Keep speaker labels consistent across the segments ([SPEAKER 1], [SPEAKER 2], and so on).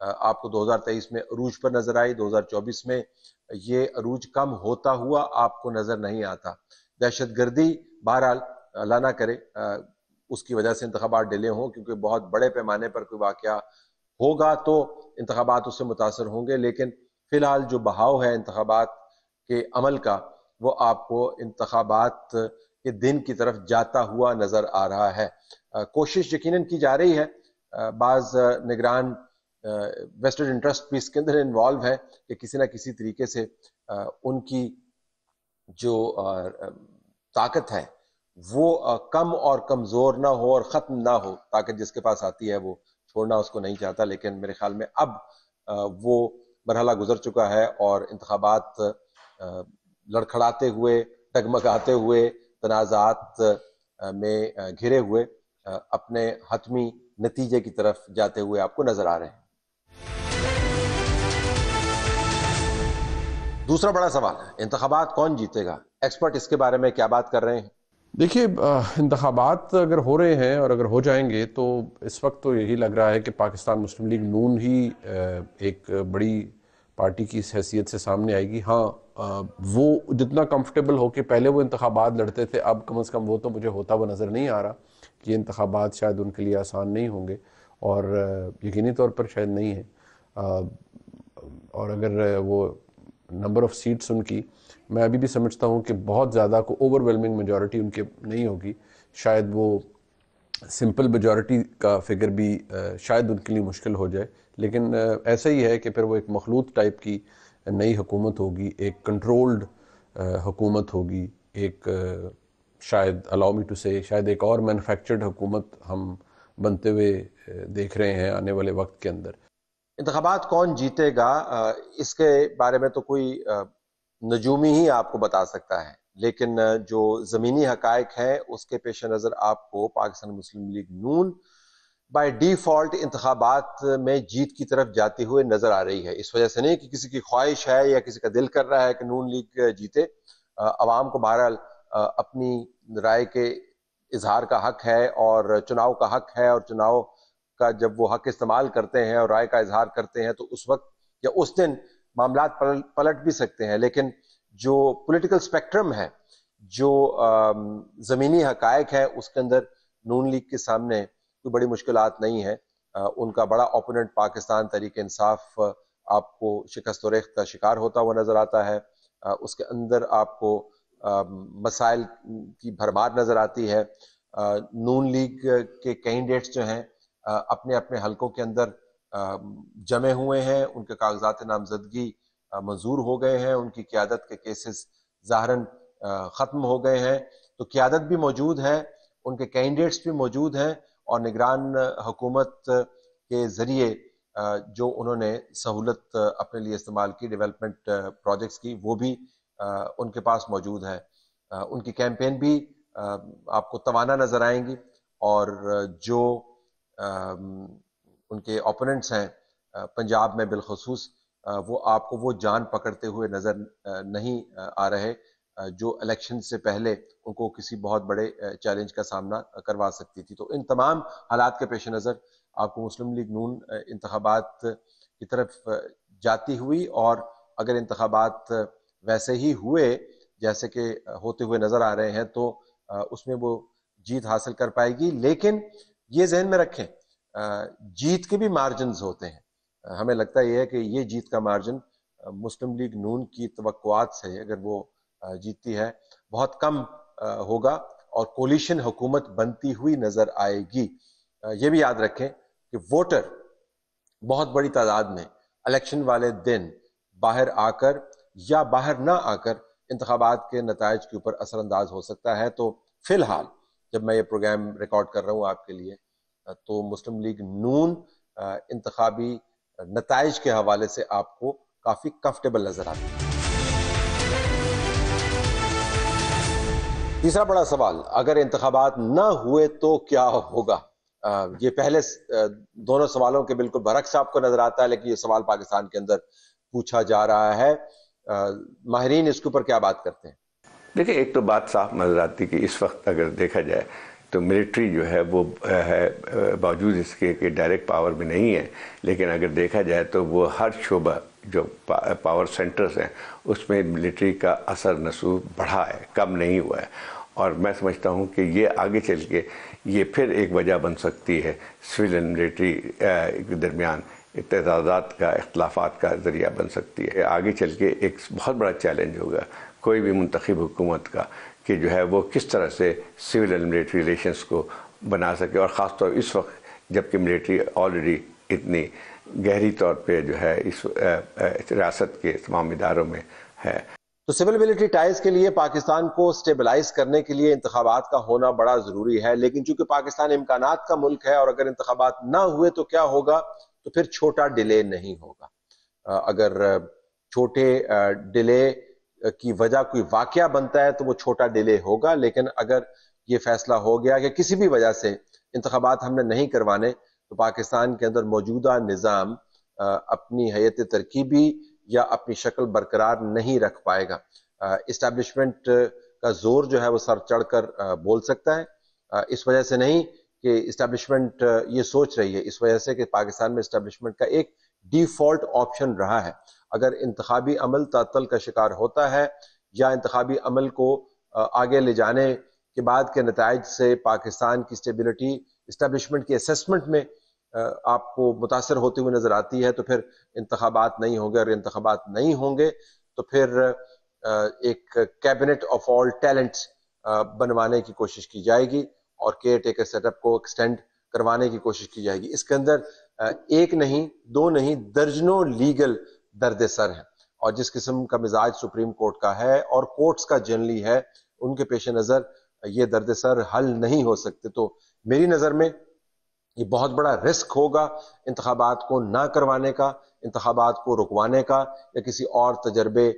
[SPEAKER 1] آپ کو 2023 میں عروج پر نظر آئی، 2024 میں یہ عروج کم ہوتا ہوا آپ کو نظر نہیں آتا۔ دہشت گردی بہرحال اللہ نہ کرے اس کی وجہ سے انتخابات ڈیلے ہوں، کیونکہ بہت بڑے پیمانے پر کوئی واقعہ ہوگا تو انتخابات اس سے متاثر ہوں گے، لیکن فی الحال جو بہاؤ ہے انتخابات کے عمل کا وہ آپ کو انتخابات کے دن کی طرف جاتا ہوا نظر آ رہا ہے۔ کوشش یقیناً کی جا رہی ہے، بعض نگران ویسٹڈ انٹرسٹ بھی اس کے اندر انوالو ہے کہ کسی نہ کسی طریقے سے ان کی جو طاقت ہے وہ کم اور کمزور نہ ہو اور ختم نہ ہو۔ طاقت جس کے پاس آتی ہے وہ چھوڑنا اس کو نہیں چاہتا، لیکن میرے خیال میں اب وہ مرحلہ گزر چکا ہے اور انتخابات لڑکھڑاتے ہوئے، ڈگمگاتے ہوئے، تنازعات میں گھرے ہوئے اپنے حتمی نتیجے کی طرف جاتے ہوئے آپ کو نظر آ رہے ہیں۔ دوسرا بڑا سوال ہے انتخابات کون جیتے گا؟ ایکسپرٹ اس کے بارے میں کیا بات کر رہے ہیں؟
[SPEAKER 2] دیکھیے، انتخابات اگر ہو رہے ہیں اور اگر ہو جائیں گے تو اس وقت تو یہی لگ رہا ہے کہ پاکستان مسلم لیگ نون ہی ایک بڑی پارٹی کی اس حیثیت سے سامنے آئے گی۔ ہاں، وہ جتنا کمفرٹیبل ہو کے پہلے وہ انتخابات لڑتے تھے، اب کم از کم وہ تو مجھے ہوتا ہوا نظر نہیں آ رہا کہ یہ انتخابات شاید ان کے لیے آسان نہیں ہوں گے، اور یقینی طور پر شاید نہیں ہیں۔ اور اگر وہ نمبر آف سیٹس ان کی، میں ابھی بھی سمجھتا ہوں کہ بہت زیادہ کو اوور ویلمنگ میجورٹی ان کے نہیں ہوگی، شاید وہ سمپل میجورٹی کا فگر بھی شاید ان کے لیے مشکل ہو جائے، لیکن ایسا ہی ہے کہ پھر وہ ایک مخلوط ٹائپ کی نئی حکومت ہوگی، ایک کنٹرولڈ حکومت ہوگی، ایک شاید الاؤ می ٹو سے شاید ایک اور مینوفیکچرڈ حکومت ہم بنتے ہوئے دیکھ رہے ہیں آنے والے وقت کے اندر۔
[SPEAKER 1] انتخابات کون جیتے گا اس کے بارے میں تو کوئی نجومی ہی آپ کو بتا سکتا ہے، لیکن جو زمینی حقائق ہیں اس کے پیش نظر آپ کو پاکستان مسلم لیگ نون بائی ڈیفالٹ انتخابات میں جیت کی طرف جاتے ہوئے نظر آ رہی ہے۔ اس وجہ سے نہیں کہ کسی کی خواہش ہے یا کسی کا دل کر رہا ہے کہ نون لیگ جیتے، عوام کو بہرحال اپنی رائے کے اظہار کا حق ہے اور چناؤ کا حق ہے، اور چناؤ کا جب وہ حق استعمال کرتے ہیں اور رائے کا اظہار کرتے ہیں تو اس وقت یا اس دن معاملات پلٹ بھی سکتے ہیں، لیکن جو پولیٹیکل سپیکٹرم ہے، جو زمینی حقائق ہے، اس کے اندر نون لیگ کے سامنے کوئی بڑی مشکلات نہیں ہے۔ ان کا بڑا اوپوننٹ پاکستان تحریک انصاف آپ کو شکست و ریخت کا شکار ہوتا ہوا نظر آتا ہے، اس کے اندر آپ کو مسائل کی بھرمار نظر آتی ہے۔ نون لیگ کے کینڈیڈیٹس جو ہیں اپنے اپنے حلقوں کے اندر جمع ہوئے ہیں، ان کے کاغذات نامزدگی منظور ہو گئے ہیں، ان کی قیادت کے کیسز ظاہراً ختم ہو گئے ہیں، تو قیادت بھی موجود ہے، ان کے کینڈیڈیٹس بھی موجود ہیں، اور نگران حکومت کے ذریعے جو انہوں نے سہولت اپنے لیے استعمال کی ڈیولپمنٹ پروجیکٹس کی، وہ بھی ان کے پاس موجود ہے۔ ان کی کیمپین بھی آپ کو توانا نظر آئیں گی، اور جو ان کے اوپوننٹس ہیں پنجاب میں بالخصوص، وہ آپ کو وہ جان پکڑتے ہوئے نظر نہیں آ رہے جو الیکشن سے پہلے ان کو کسی بہت بڑے چیلنج کا سامنا کروا سکتی تھی۔ تو ان تمام حالات کے پیش نظر آپ کو مسلم لیگ نون انتخابات کی طرف جاتی ہوئی، اور اگر انتخابات ویسے ہی ہوئے جیسے کہ ہوتے ہوئے نظر آ رہے ہیں تو اس میں وہ جیت حاصل کر پائے گی۔ لیکن یہ ذہن میں رکھیں جیت کے بھی مارجنز ہوتے ہیں، ہمیں لگتا یہ ہے کہ یہ جیت کا مارجن مسلم لیگ نون کی توقعات سے اگر وہ جیتتی ہے بہت کم ہوگا، اور کولیشن حکومت بنتی ہوئی نظر آئے گی۔ یہ بھی یاد رکھیں کہ ووٹر بہت بڑی تعداد میں الیکشن والے دن باہر آ کر یا باہر نہ آ کر انتخابات کے نتائج کے اوپر اثر انداز ہو سکتا ہے۔ تو فی الحال جب میں یہ پروگرام ریکارڈ کر رہا ہوں آپ کے لیے، تو مسلم لیگ نون انتخابی نتائج کے حوالے سے آپ کو کافی کمفرٹیبل نظر آتی ہے۔ تیسرا بڑا سوال، اگر انتخابات نہ ہوئے تو کیا ہوگا؟ یہ پہلے دونوں سوالوں کے بالکل برعکس آپ کو نظر آتا ہے، لیکن یہ سوال پاکستان کے اندر پوچھا جا رہا ہے۔ ماہرین اس کے اوپر کیا بات کرتے ہیں؟
[SPEAKER 3] دیکھیں، ایک تو بات صاف نظر آتی کہ اس وقت اگر دیکھا جائے تو ملٹری جو ہے وہ باوجود اس کے کہ ڈائریکٹ پاور میں نہیں ہے، لیکن اگر دیکھا جائے تو وہ ہر شعبہ جو پاور سینٹرز ہیں اس میں ملٹری کا اثر نسوخ بڑھا ہے، کم نہیں ہوا ہے. اور میں سمجھتا ہوں کہ یہ آگے چل کے یہ پھر ایک وجہ بن سکتی ہے سول اینڈ ملٹری کے درمیان اعتراضات کا، اختلافات کا ذریعہ بن سکتی ہے. آگے چل کے ایک بہت بڑا چیلنج ہوگا کوئی بھی منتخب حکومت کا کہ جو ہے وہ کس طرح سے سول اینڈ ملٹری ریلیشنز کو بنا سکے، اور خاص طور اس وقت جب کہ ملٹری آلریڈی اتنی گہری طور پہ جو ہے اس ریاست کے تمام اداروں میں ہے.
[SPEAKER 1] تو سول ملٹری ٹائز کے لیے پاکستان کو سٹیبلائز کرنے کے لیے انتخابات کا ہونا بڑا ضروری ہے، لیکن چونکہ پاکستان امکانات کا ملک ہے اور اگر انتخابات نہ ہوئے تو کیا ہوگا؟ تو پھر چھوٹا ڈیلے نہیں ہوگا. اگر چھوٹے ڈیلے کی وجہ کوئی واقعہ بنتا ہے تو وہ چھوٹا ڈیلے ہوگا، لیکن اگر یہ فیصلہ ہو گیا کہ کسی بھی وجہ سے انتخابات ہم نے نہیں کروانے تو پاکستان کے اندر موجودہ نظام اپنی حیثیت ترکیبی یا اپنی شکل برقرار نہیں رکھ پائے گا. اسٹیبلشمنٹ کا زور جو ہے وہ سر چڑھ کر بول سکتا ہے، اس وجہ سے نہیں کہ اسٹیبلشمنٹ یہ سوچ رہی ہے، اس وجہ سے کہ پاکستان میں اسٹیبلشمنٹ کا ایک ڈیفالٹ آپشن رہا ہے. اگر انتخابی عمل تعطل کا شکار ہوتا ہے یا انتخابی عمل کو آگے لے جانے کے بعد کے نتائج سے پاکستان کی اسٹیبلٹی اسٹیبلشمنٹ کی اسیسمنٹ میں آپ کو متاثر ہوتے ہوئے نظر آتی ہے تو پھر انتخابات نہیں ہوں گے، اور انتخابات نہیں ہوں گے تو پھر ایک کیبنٹ آف آل ٹیلنٹس بنوانے کی کوشش کی جائے گی اور کیئر ٹیکر سیٹ اپ کو ایکسٹینڈ کروانے کی کوشش کی جائے گی. اس کے اندر ایک نہیں، دو نہیں، درجنوں لیگل درد سر ہیں، اور جس قسم کا مزاج سپریم کورٹ کا ہے اور کورٹس کا جنرلی ہے، ان کے پیش نظر یہ درد سر حل نہیں ہو سکتے. تو میری نظر میں یہ بہت بڑا رسک ہوگا انتخابات کو نہ کروانے کا، انتخابات کو رکوانے کا یا کسی اور تجربے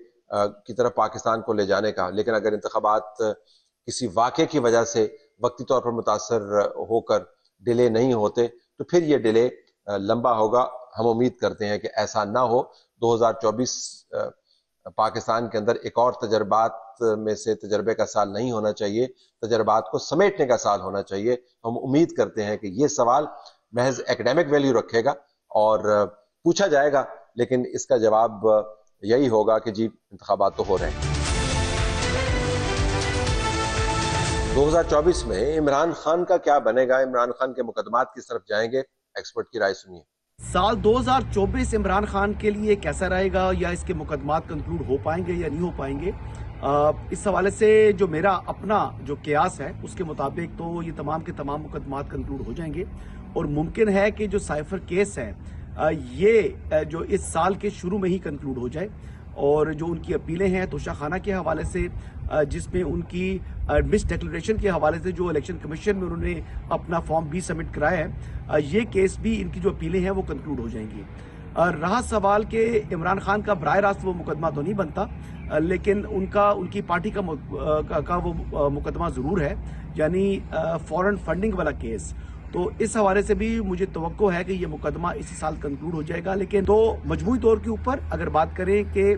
[SPEAKER 1] کی طرف پاکستان کو لے جانے کا. لیکن اگر انتخابات کسی واقعے کی وجہ سے وقتی طور پر متاثر ہو کر ڈیلے نہیں ہوتے تو پھر یہ ڈیلے لمبا ہوگا. ہم امید کرتے ہیں کہ ایسا نہ ہو. 2024 پاکستان کے اندر ایک اور تجربات میں سے تجربے کا سال نہیں ہونا چاہیے، تجربات کو سمیٹنے کا سال ہونا چاہیے. ہم امید کرتے ہیں کہ یہ سوال محض ایکڈیمک ویلیو رکھے گا اور پوچھا جائے گا، لیکن اس کا جواب یہی ہوگا کہ جی انتخابات تو ہو رہے ہیں. 2024 میں عمران خان کا کیا بنے گا؟ عمران خان کے مقدمات کس طرف جائیں گے؟ ایکسپرٹ کی رائے سنیے.
[SPEAKER 4] سال 2024 عمران خان کے لیے کیسا رہے گا، یا اس کے مقدمات کنکلوڈ ہو پائیں گے یا نہیں ہو پائیں گے؟ اس حوالے سے جو میرا اپنا جو قیاس ہے اس کے مطابق تو یہ تمام کے تمام مقدمات کنکلوڈ ہو جائیں گے، اور ممکن ہے کہ جو سائفر کیس ہے یہ جو اس سال کے شروع میں ہی کنکلوڈ ہو جائے. اور جو ان کی اپیلیں ہیں توشہ خانہ کے حوالے سے، جس میں ان کی مس ڈیکلریشن کے حوالے سے جو الیکشن کمیشن میں انہوں نے اپنا فارم 20 سبمٹ کرایا ہے، یہ کیس بھی ان کی جو اپیلیں ہیں وہ کنکلوڈ ہو جائیں گی. رہا سوال کہ عمران خان کا براہ راست وہ مقدمہ تو نہیں بنتا، لیکن ان کی پارٹی کا وہ مقدمہ ضرور ہے، یعنی فورن فنڈنگ والا کیس. تو اس حوالے سے بھی مجھے توقع ہے کہ یہ مقدمہ اسی سال کنکلوڈ ہو جائے گا. لیکن تو مجموعی طور کے اوپر اگر بات کریں کہ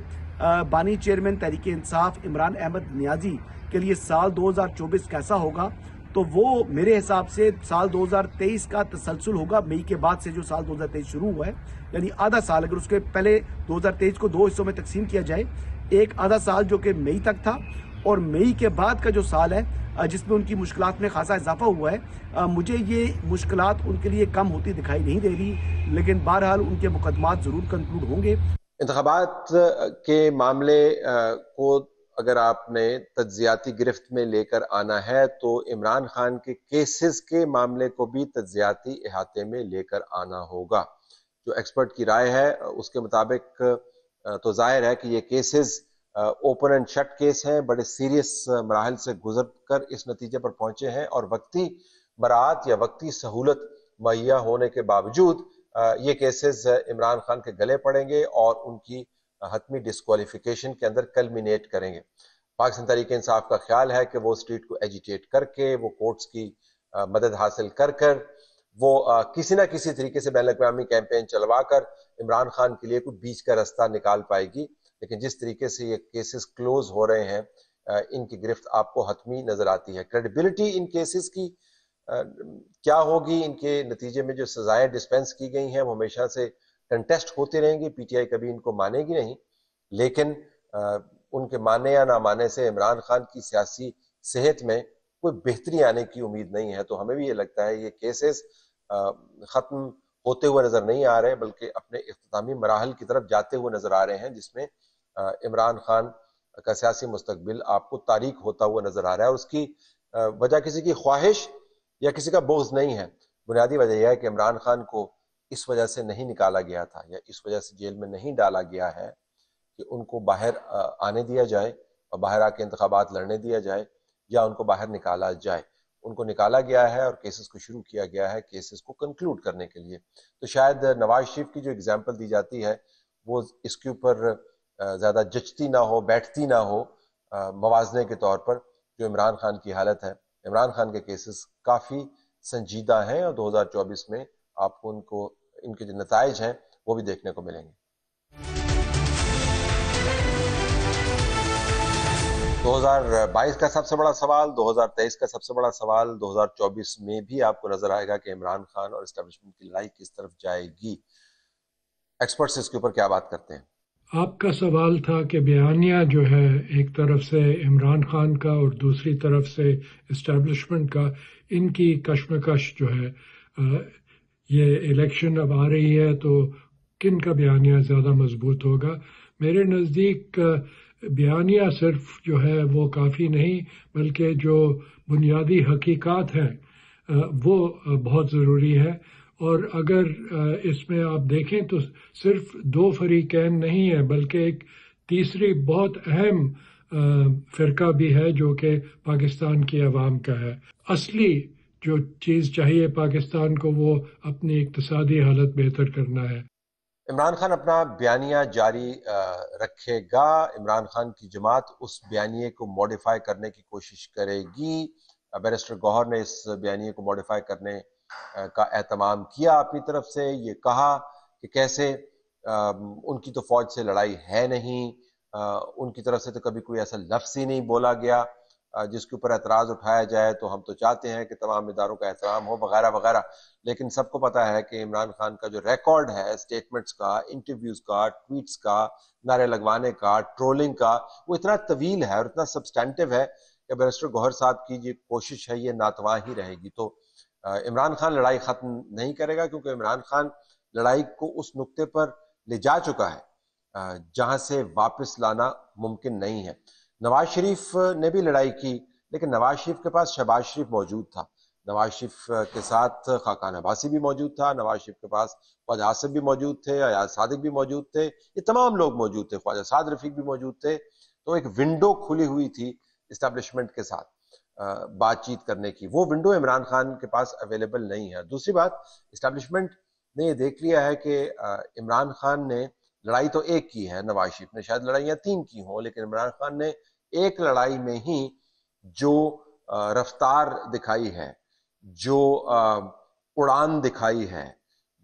[SPEAKER 4] بانی چیئرمین تحریک انصاف عمران احمد نیازی کے لیے سال 2024 کیسا ہوگا، تو وہ میرے حساب سے سال 2023 کا تسلسل ہوگا. مئی کے بعد سے جو سال 2023 شروع ہوا ہے، یعنی آدھا سال، اگر اس کے پہلے 2023 کو دو حصوں میں تقسیم کیا جائے، ایک آدھا سال جو کہ مئی تک تھا، اور مئی کے بعد کا جو سال ہے جس میں ان کی مشکلات میں خاصا اضافہ ہوا ہے، مجھے یہ مشکلات ان کے لیے کم ہوتی دکھائی نہیں دے رہی. لیکن بہرحال ان کے مقدمات ضرور کنکلوڈ ہوں گے.
[SPEAKER 1] انتخابات کے معاملے کو اگر آپ نے تجزیاتی گرفت میں لے کر آنا ہے تو عمران خان کے کیسز کے معاملے کو بھی تجزیاتی احاطے میں لے کر آنا ہوگا. جو ایکسپرٹ کی رائے ہے اس کے مطابق تو ظاہر ہے کہ یہ cases open and shut case ہیں، بڑے سیریس مراحل سے گزر کر اس نتیجے پر پہنچے ہیں، اور وقتی براعت یا وقتی سہولت مہیا ہونے کے باوجود یہ کیسز عمران خان کے گلے پڑیں گے اور ان کی حتمی ڈسکوالیفیکیشن کے اندر کلمینیٹ کریں گے. پاکستان تحریک انصاف کا خیال ہے کہ وہ اسٹریٹ کو ایجیٹیٹ کر کے، وہ کورٹس کی مدد حاصل کر وہ کسی نہ کسی طریقے سے بین الاقوامی کیمپین چلوا کر عمران خان کے لیے کوئی بیچ کا راستہ نکال پائے گی. لیکن جس طریقے سے یہ کیسز کلوز ہو رہے ہیں، ان کی گرفت آپ کو حتمی نظر آتی ہے. کریڈیبلٹی ان کیسز کی کیا ہوگی ان کے نتیجے میں جو سزائیں ڈسپینس کی گئی ہیں وہ ہمیشہ سے کنٹیسٹ ہوتے رہیں گے، پی ٹی آئی کبھی ان کو مانے گی نہیں، لیکن ان کے ماننے یا نہ ماننے سے عمران خان کی سیاسی صحت میں کوئی بہتری آنے کی امید نہیں ہے. تو ہمیں بھی یہ لگتا ہے یہ کیسز ختم ہوتے ہوئے نظر نہیں آ رہے بلکہ اپنے اختتامی مراحل کی طرف جاتے ہوئے نظر آ رہے ہیں، جس میں عمران خان کا سیاسی مستقبل آپ کو تاریک ہوتا ہوا نظر آ رہا ہے. اور اس کی وجہ کسی کی خواہش یا کسی کا بغض نہیں ہے، بنیادی وجہ یہ ہے کہ عمران خان کو اس وجہ سے نہیں نکالا گیا تھا یا اس وجہ سے جیل میں نہیں ڈالا گیا ہے کہ ان کو باہر آنے دیا جائے اور باہر آ کے انتخابات لڑنے دیا جائے یا ان کو باہر نکالا جائے. ان کو نکالا گیا ہے اور کیسز کو شروع کیا گیا ہے کیسز کو کنکلوڈ کرنے کے لیے. تو شاید نواز شریف کی جو اگزامپل دی جاتی ہے وہ اس کے اوپر زیادہ جچتی نہ ہو، بیٹھتی نہ ہو موازنے کے طور پر جو عمران خان کی حالت ہے. عمران خان کے کیسز کافی سنجیدہ ہیں اور 2024 میں آپ کو ان کے جو نتائج ہیں وہ بھی دیکھنے کو ملیں گے. 2022 کا سب سے بڑا سوال، 2023 کا سب سے بڑا سوال 2024 میں بھی آپ کو نظر آئے گا کہ عمران خان اور اسٹیبلشمنٹ کی لڑائی کس طرف جائے گی. ایکسپرٹس اس کے اوپر کیا بات کرتے ہیں؟
[SPEAKER 5] آپ کا سوال تھا کہ بیانیہ جو ہے ایک طرف سے عمران خان کا اور دوسری طرف سے اسٹیبلشمنٹ کا، ان کی کشمکش جو ہے، یہ الیکشن اب آ رہی ہے تو کن کا بیانیہ زیادہ مضبوط ہوگا. میرے نزدیک بیانیہ صرف جو ہے وہ کافی نہیں بلکہ جو بنیادی حقیقات ہیں وہ بہت ضروری ہے. اور اگر اس میں آپ دیکھیں تو صرف دو فریقین نہیں ہیں بلکہ ایک تیسری بہت اہم فرقہ بھی ہے جو کہ پاکستان کی عوام کا ہے. اصلی جو چیز چاہیے پاکستان کو وہ اپنی اقتصادی حالت بہتر کرنا ہے.
[SPEAKER 1] عمران خان اپنا بیانیہ جاری رکھے گا، عمران خان کی جماعت اس بیانیے کو موڈیفائی کرنے کی کوشش کرے گی. بیرسٹر گوہر نے اس بیانیے کو موڈیفائی کرنے کا اہتمام کیا اپنی طرف سے. یہ کہا کہ کیسے ان کی تو فوج سے لڑائی ہے نہیں، ان کی طرف سے تو کبھی کوئی ایسا لفظ ہی نہیں بولا گیا جس کے اوپر اعتراض اٹھایا جائے. تو ہم تو چاہتے ہیں کہ تمام اداروں کا احترام ہو وغیرہ وغیرہ. لیکن سب کو پتا ہے کہ عمران خان کا جو ریکارڈ ہے اسٹیٹمنٹس کا، انٹرویوز کا، ٹویٹس کا، نعرے لگوانے کا، ٹرولنگ کا، وہ اتنا طویل ہے اور اتنا سبسٹینٹیو ہے کہ بیرسٹر گوہر صاحب کی جو کوشش ہے یہ ناتواں ہی رہے گی. تو عمران خان لڑائی ختم نہیں کرے گا کیونکہ عمران خان لڑائی کو اس نقطے پر لے جا چکا ہے جہاں سے واپس لانا ممکن نہیں ہے. نواز شریف نے بھی لڑائی کی لیکن نواز شریف کے پاس شہباز شریف موجود تھا، نواز شریف کے ساتھ خاقان عباسی بھی موجود تھا، نواز شریف کے پاس خواجہ آصف بھی موجود تھے، ایاز صادق بھی موجود تھے، یہ تمام لوگ موجود تھے، خواجہ سعد رفیق بھی موجود تھے. تو ایک ونڈو کھلی ہوئی تھی اسٹیبلشمنٹ کے ساتھ بات چیت کرنے کی. وہ ونڈو عمران خان کے پاس اویلیبل نہیں ہے. دوسری بات، اسٹیبلشمنٹ نے یہ دیکھ لیا ہے کہ عمران خان نے لڑائی تو ایک کی ہے، نواز شریف نے شاید لڑائیاں 3 کی ہوں، لیکن عمران خان نے ایک لڑائی میں ہی جو رفتار دکھائی ہے، جو اڑان دکھائی ہے،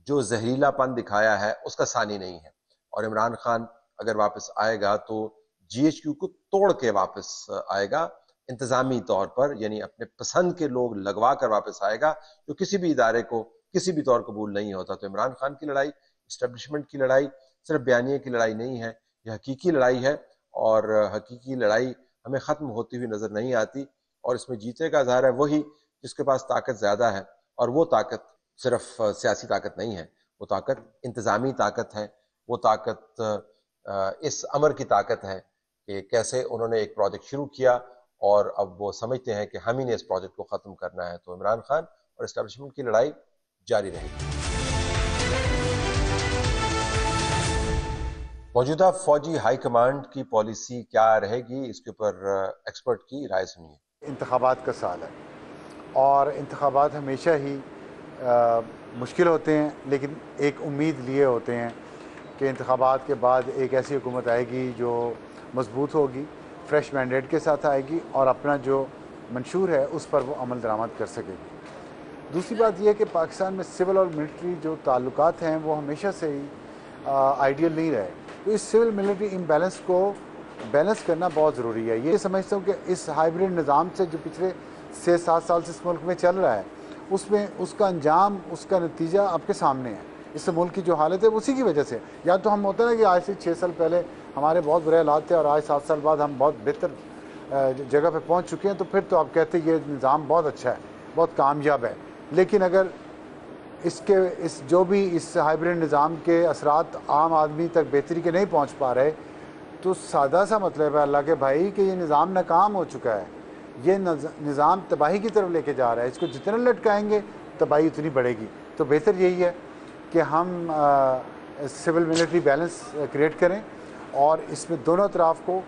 [SPEAKER 1] جو زہریلا پن دکھایا ہے، اس کا ثانی نہیں ہے. اور عمران خان اگر واپس آئے گا تو جی ایچ کیو کو توڑ کے واپس آئے گا انتظامی طور پر، یعنی اپنے پسند کے لوگ لگوا کر واپس آئے گا جو کسی بھی ادارے کو کسی بھی طور قبول نہیں ہوتا. تو عمران خان کی لڑائی، اسٹیبلشمنٹ کی لڑائی صرف بیانیے کی لڑائی نہیں ہے، یہ حقیقی لڑائی ہے اور حقیقی لڑائی ہمیں ختم ہوتی ہوئی نظر نہیں آتی. اور اس میں جیتے کا ظاہر ہے وہی جس کے پاس طاقت زیادہ ہے، اور وہ طاقت صرف سیاسی طاقت نہیں ہے، وہ طاقت انتظامی طاقت ہے، وہ طاقت اس امر کی طاقت ہے کہ کیسے انہوں نے ایک پروجیکٹ شروع کیا اور اب وہ سمجھتے ہیں کہ ہم ہی نے اس پروجیکٹ کو ختم کرنا ہے. تو عمران خان اور اسٹیبلشمنٹ کی لڑائی جاری رہے گی. موجودہ فوجی ہائی کمانڈ کی پالیسی کیا رہے گی، اس کے اوپر ایکسپرٹ کی رائے سنیے.
[SPEAKER 6] انتخابات کا سال ہے اور انتخابات ہمیشہ ہی مشکل ہوتے ہیں، لیکن ایک امید لیے ہوتے ہیں کہ انتخابات کے بعد ایک ایسی حکومت آئے گی جو مضبوط ہوگی، فریش مینڈیٹ کے ساتھ آئے گی اور اپنا جو منشور ہے اس پر وہ عمل درآمد کر سکے گی. دوسری بات یہ ہے کہ پاکستان میں سول اور ملٹری جو تعلقات ہیں وہ ہمیشہ سے ہی آئیڈیل نہیں رہے. تو اس سول ملٹری امبیلنس کو بیلنس کرنا بہت ضروری ہے. یہ سمجھتا ہوں کہ اس ہائیبریڈ نظام سے جو پچھلے 6-7 سال سے اس ملک میں چل رہا ہے اس میں اس کا انجام، اس کا نتیجہ آپ کے سامنے ہے. اس سے ملک کی جو حالت ہے اسی کی وجہ سے. یا تو ہم ہوتا ہے نا کہ آج سے 6 سال پہلے ہمارے بہت برے حالات تھے اور آج 7 سال بعد ہم بہت بہتر جگہ پہ پہنچ چکے ہیں، تو پھر تو آپ کہتے ہیں یہ نظام بہت اچھا ہے، بہت کامیاب ہے. لیکن اگر جو بھی اس ہائیبرڈ نظام کے اثرات عام آدمی تک بہتری کے نہیں پہنچ پا رہے، تو سادہ سا مطلب ہے اللہ کے بھائی کہ یہ نظام ناکام ہو چکا ہے. یہ نظام تباہی کی طرف لے کے جا رہا ہے. اس کو جتنا لٹکائیں گے تباہی اتنی بڑھے گی. تو بہتر یہی ہے کہ ہم سول ملٹری بیلنس کریٹ کریں، اور اس میں دونوں اطراف کو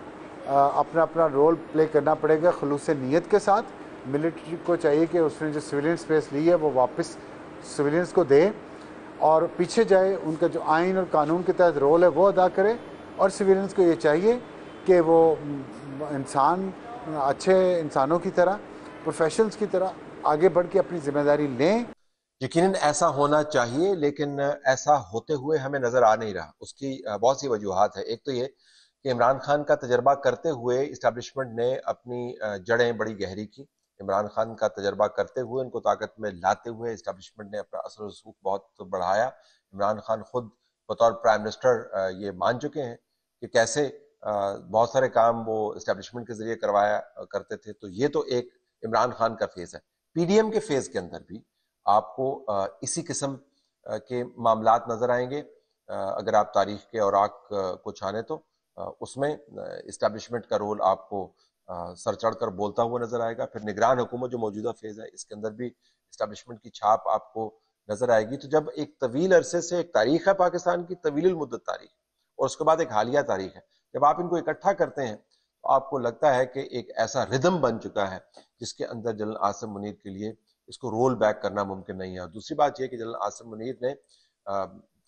[SPEAKER 6] اپنا اپنا رول پلے کرنا پڑے گا خلوص نیت کے ساتھ. ملٹری کو چاہیے کہ اس نے جو سویلین سپیس لی ہے وہ واپس سویلینز کو دے اور پیچھے جائے، ان کا جو آئین اور قانون کے تحت رول ہے وہ ادا کرے. اور سویلینز کو یہ چاہیے کہ وہ انسان اچھے انسانوں کی طرح، پروفیشنلز کی طرح آگے بڑھ کے اپنی ذمہ داری لیں.
[SPEAKER 1] یقیناً ایسا ہونا چاہیے، لیکن ایسا ہوتے ہوئے ہمیں نظر آ نہیں رہا. اس کی بہت سی وجوہات ہیں. ایک تو یہ کہ عمران خان کا تجربہ کرتے ہوئے اسٹیبلشمنٹ نے اپنی جڑیں بڑی گہری کی. عمران خان کا تجربہ کرتے ہوئے، ان کو طاقت میں لاتے ہوئے اسٹیبلشمنٹ نے اپنا اثر و رسوخ بہت بڑھایا. عمران خان خود بطور پرائم منسٹر یہ مان چکے ہیں کہ کیسے بہت سارے کام وہ اسٹیبلشمنٹ کے ذریعے کروایا کرتے تھے. تو یہ تو ایک عمران خان کا فیز ہے. پی ڈی ایم کے فیز کے اندر بھی آپ کو اسی قسم کے معاملات نظر آئیں گے. اگر آپ تاریخ کے اوراق کو چھانے تو اس میں اسٹیبلشمنٹ کا رول آپ کو سر چڑھ کر بولتا ہوا نظر آئے گا. پھر نگران حکومت جو موجودہ فیز ہے، اس کے اندر بھی اسٹیبلشمنٹ کی چھاپ آپ کو نظر آئے گی. تو جب ایک طویل عرصے سے ایک تاریخ ہے پاکستان کی، طویل المدت تاریخ، اور اس کے بعد ایک حالیہ تاریخ ہے، جب آپ ان کو اکٹھا کرتے ہیں تو آپ کو لگتا ہے کہ ایک ایسا ردم بن چکا ہے جس کے اندر جنرل عاصم منیر کے لیے اس کو رول بیک کرنا ممکن نہیں ہے. اور دوسری بات یہ کہ جنرل عاصم منیر نے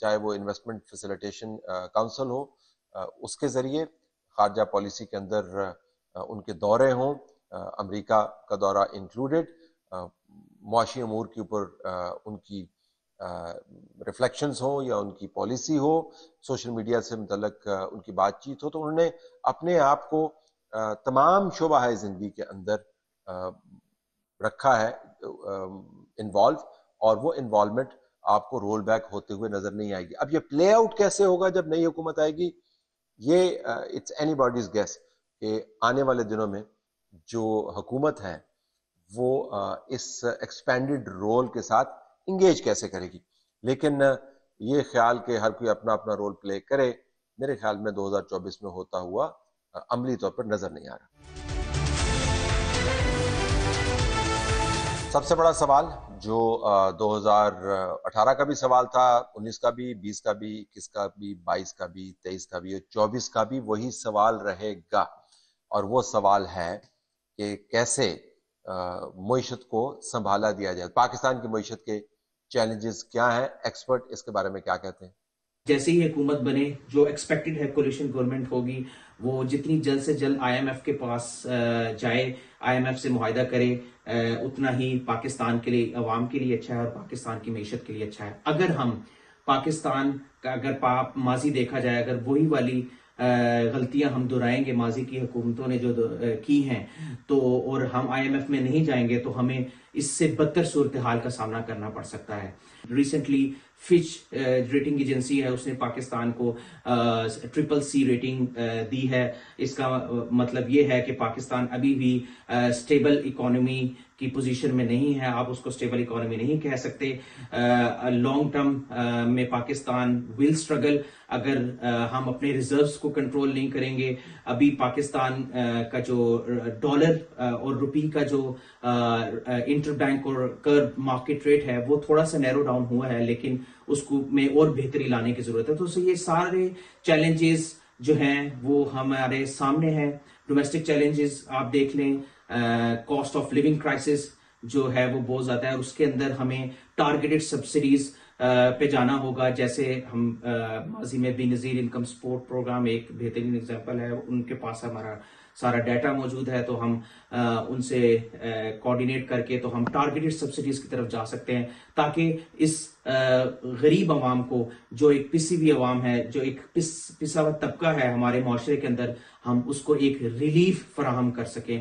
[SPEAKER 1] چاہے وہ انویسٹمنٹ فیسیلیٹیشن کونسل ہو، اس کے ذریعے خارجہ پالیسی کے اندر ان کے دورے ہوں، امریکہ کا دورہ انکلوڈیڈ، معاشی امور کے اوپر ان کی ریفلیکشنز ہوں یا ان کی پالیسی ہو، سوشل میڈیا سے متعلق ان کی بات چیت ہو، تو انہوں نے اپنے آپ کو تمام شعبہ زندگی کے اندر رکھا ہے انوالو، اور وہ انوالومنٹ آپ کو رول بیک ہوتے ہوئے نظر نہیں آئے گی. اب یہ پلے آؤٹ کیسے ہوگا جب نئی حکومت آئے گی، یہ اٹس اینی باڈیز گیس کہ آنے والے دنوں میں جو حکومت ہے وہ اس ایکسپینڈڈ رول کے ساتھ انگیج کیسے کرے گی. لیکن یہ خیال کہ ہر کوئی اپنا اپنا رول پلے کرے، میرے خیال میں 2024 میں ہوتا ہوا عملی طور پر نظر نہیں آ رہا. سب سے بڑا سوال جو 2018 کا بھی سوال تھا، 19 کا بھی، 20 کا بھی، 21 کا بھی، 22 کا بھی، 23 کا بھی اور 24 کا بھی وہی سوال رہے گا. اور وہ سوال ہے کہ کیسے معیشت کو سنبھالا دیا جائے. پاکستان کی معیشت کے چیلنجز کیا ہیں؟ ایکسپرٹ اس کے بارے میں کیا کہتے ہیں؟
[SPEAKER 7] جیسے ہی حکومت بنے، جو ایکسپیکٹڈ ہے کولیشن گورنمنٹ ہوگی، وہ جتنی جلد سے جلد آئی ایم ایف کے پاس جائے، آئی ایم ایف سے معاہدہ کرے، اتنا ہی پاکستان کے لیے، عوام کے لیے اچھا ہے اور پاکستان کی معیشت کے لیے اچھا ہے. اگر ہم پاکستان کا ماضی دیکھا جائے، اگر وہی والی غلطیاں ہم دہرائیں گے ماضی کی حکومتوں نے جو کی ہیں، تو اور ہم آئی ایم ایف میں نہیں جائیں گے تو ہمیں اس سے بدتر صورتحال کا سامنا کرنا پڑ سکتا ہے. ریسنٹلی فچ ریٹنگ ایجنسی ہے، اس نے پاکستان کو CCC ریٹنگ دی ہے. اس کا مطلب یہ ہے کہ پاکستان ابھی بھی سٹیبل اکانومی کی پوزیشن میں نہیں ہے. آپ اس کو سٹیبل اکانومی نہیں کہہ سکتے. لانگ ٹرم میں پاکستان ول اسٹرگل اگر ہم اپنے ریزروز کو کنٹرول نہیں کریں گے. ابھی پاکستان کا جو ڈالر اور روپی کا جو انٹر بینک اور کرب مارکیٹ ریٹ ہے وہ تھوڑا سا نیرو ڈاؤن ہوا ہے، لیکن اس کو میں اور بہتری لانے کی ضرورت ہے. تو یہ سارے چیلنجز جو ہیں وہ ہمارے سامنے ہیں. ڈومیسٹک چیلنجز آپ دیکھ لیں، کاسٹ آف لیونگ کرائسس جو ہے وہ بہت زیادہ ہے، اور اس کے اندر ہمیں ٹارگیٹڈ سبسڈیز پہ جانا ہوگا. جیسے ہم ماضی میں بے نظیر انکم سپورٹ پروگرام ایک بہترین ایگزامپل ہے، ان کے پاس ہمارا سارا ڈیٹا موجود ہے، تو ہم ان سے کوآرڈینیٹ کر کے تو ہم ٹارگیٹڈ سبسڈیز کی طرف جا سکتے ہیں، تاکہ اس غریب عوام کو، جو ایک پسی ہوئی عوام ہے، جو ایک پسا ہوا طبقہ ہے ہمارے معاشرے کے اندر، ہم اس کو ایک ریلیف فراہم کر سکیں.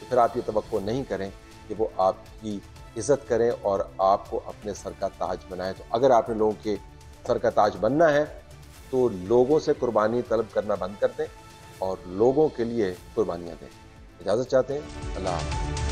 [SPEAKER 1] تو پھر آپ یہ توقع نہیں کریں کہ وہ آپ کی عزت کریں اور آپ کو اپنے سر کا تاج بنائیں۔ تو اگر آپ نے لوگوں کے سر کا تاج بننا ہے تو لوگوں سے قربانی طلب کرنا بند کر دیں اور لوگوں کے لیے قربانیاں دیں۔ اجازت چاہتے ہیں، اللہ حافظ۔